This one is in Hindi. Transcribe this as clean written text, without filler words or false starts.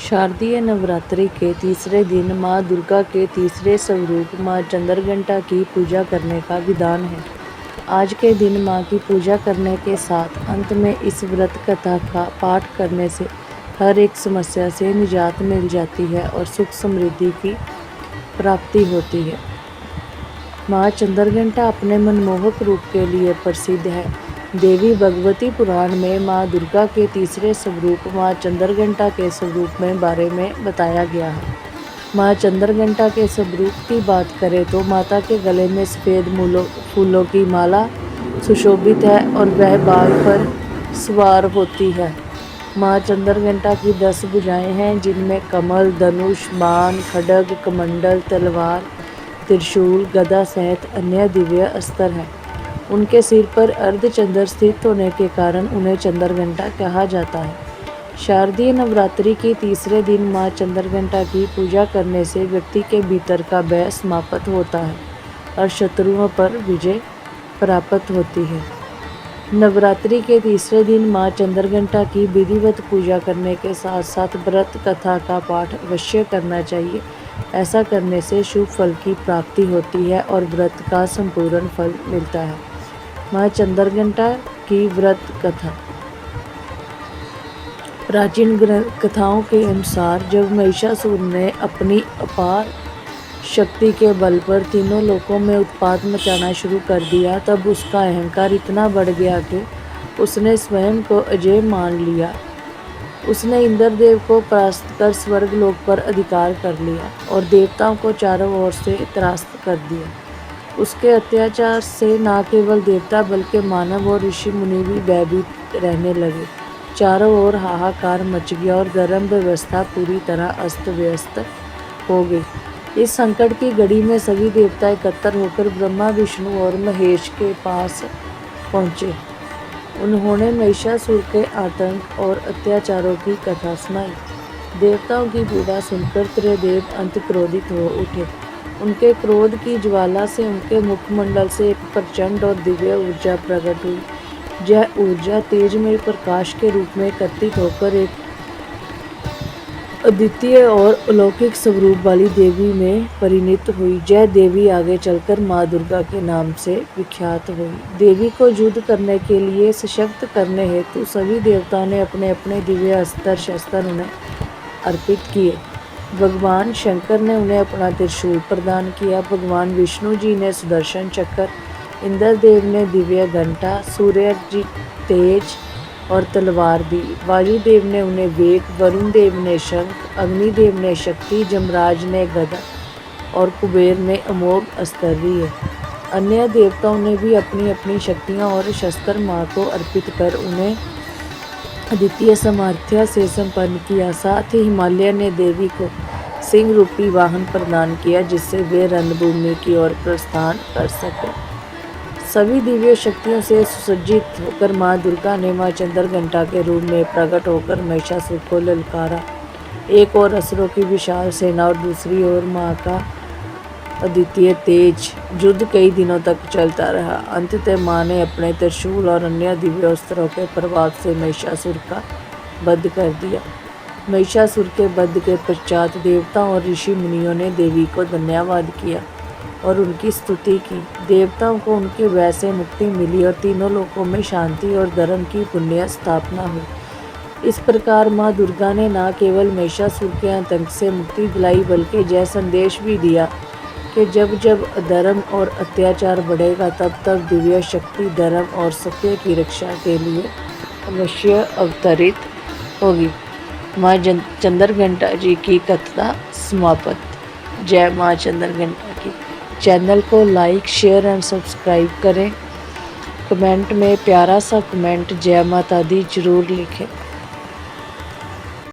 शारदीय नवरात्रि के तीसरे दिन माँ दुर्गा के तीसरे स्वरूप माँ चंद्रघंटा की पूजा करने का विधान है। आज के दिन माँ की पूजा करने के साथ अंत में इस व्रत कथा का पाठ करने से हर एक समस्या से निजात मिल जाती है और सुख समृद्धि की प्राप्ति होती है। माँ चंद्रघंटा अपने मनमोहक रूप के लिए प्रसिद्ध है। देवी भगवती पुराण में माँ दुर्गा के तीसरे स्वरूप माँ चंद्रघंटा के स्वरूप में बारे में बताया गया है। माँ चंद्रघंटा के स्वरूप की बात करें तो माता के गले में सफ़ेद फूलों की माला सुशोभित है और वह बाघ पर सवार होती है। माँ चंद्रघंटा की 10 भुजाएं हैं, जिनमें कमल, धनुष, बाण, खड्ग, कमंडल, तलवार, त्रिशूल, गदा सहित अन्य दिव्य अस्त्र हैं। उनके सिर पर अर्धचंद्र स्थित होने के कारण उन्हें चंद्रघंटा कहा जाता है। शारदीय नवरात्रि के तीसरे दिन माँ चंद्रघंटा की पूजा करने से व्यक्ति के भीतर का भय समाप्त होता है और शत्रुओं पर विजय प्राप्त होती है। नवरात्रि के तीसरे दिन माँ चंद्रघंटा की विधिवत पूजा करने के साथ साथ व्रत कथा का पाठ अवश्य करना चाहिए। ऐसा करने से शुभ फल की प्राप्ति होती है और व्रत का संपूर्ण फल मिलता है। माँ चंद्रघंटा की व्रत कथा। प्राचीन कथाओं के अनुसार जब महिषासुर ने अपनी अपार शक्ति के बल पर तीनों लोकों में उत्पात मचाना शुरू कर दिया, तब उसका अहंकार इतना बढ़ गया कि उसने स्वयं को अजेय मान लिया। उसने इंद्रदेव को परास्त कर स्वर्ग लोक पर अधिकार कर लिया और देवताओं को चारों ओर से त्रास्त कर दिया। उसके अत्याचार से न केवल देवता बल्कि मानव और ऋषि मुनि भी भयभीत रहने लगे। चारों ओर हाहाकार मच गया और धर्म व्यवस्था पूरी तरह अस्त व्यस्त हो गई। इस संकट की घड़ी में सभी देवता एकत्र होकर ब्रह्मा, विष्णु और महेश के पास पहुँचे। उन्होंने महिषासुर के आतंक और अत्याचारों की कथा सुनाई। देवताओं की पीड़ा सुनकर त्रिदेव अंत क्रोधित हो उठे। उनके क्रोध की ज्वाला से उनके मुखमंडल से एक प्रचंड और दिव्य ऊर्जा प्रकट हुई। यह ऊर्जा तेजमय प्रकाश के रूप में एकत्रित होकर एक अद्वितीय और अलौकिक स्वरूप वाली देवी में परिणित हुई। यह देवी आगे चलकर माँ दुर्गा के नाम से विख्यात हुई। देवी को युद्ध करने के लिए सशक्त करने हेतु सभी देवताओं ने अपने अपने दिव्य अस्त्र शस्त्र उन्हें अर्पित किए। भगवान शंकर ने उन्हें अपना त्रिशूल प्रदान किया। भगवान विष्णु जी ने सुदर्शन चक्र, इंद्रदेव ने दिव्य घंटा, सूर्य जी तेज और तलवार दी। वायुदेव ने उन्हें वेग, वरुण देव ने शंख, अग्निदेव ने शक्ति, जमराज ने गदा और कुबेर ने अमोघ अस्त्र दिए। अन्य देवताओं ने भी अपनी अपनी शक्तियाँ और शस्त्र माँ को अर्पित कर उन्हें अद्वितीय सामर्थ्य से संपन्न किया। साथ ही हिमालय ने देवी को सिंह रूपी वाहन प्रदान किया, जिससे वे रणभूमि की ओर प्रस्थान कर सके। सभी दिव्य शक्तियों से सुसज्जित होकर माँ दुर्गा ने माँ चंद्रघंटा के रूप में प्रकट होकर महिषासुर को ललकारा। एक ओर असुरों की विशाल सेना और दूसरी ओर माँ का अद्वितीय तेज। युद्ध कई दिनों तक चलता रहा। अंततः माँ ने अपने त्रिशूल और अन्य दिव्य अस्त्रों के प्रभाव से महिषासुर का वध कर दिया। महिषासुर के वध के पश्चात देवताओं और ऋषि मुनियों ने देवी को धन्यवाद किया और उनकी स्तुति की। देवताओं को उनके भय से मुक्ति मिली और तीनों लोकों में शांति और धर्म की पुण्य स्थापना हुई। इस प्रकार माँ दुर्गा ने न केवल महिषासुर के आतंक से मुक्ति दिलाई, बल्कि यह संदेश भी दिया कि जब जब अधर्म और अत्याचार बढ़ेगा, तब तब दिव्य शक्ति धर्म और सत्य की रक्षा के लिए अवश्य अवतरित होगी। माँ चंद्रघंटा जी की कथा समाप्त। जय माँ चंद्रघंटा की। चैनल को लाइक, शेयर एंड सब्सक्राइब करें। कमेंट में प्यारा सा कमेंट जय माता दी जरूर लिखें।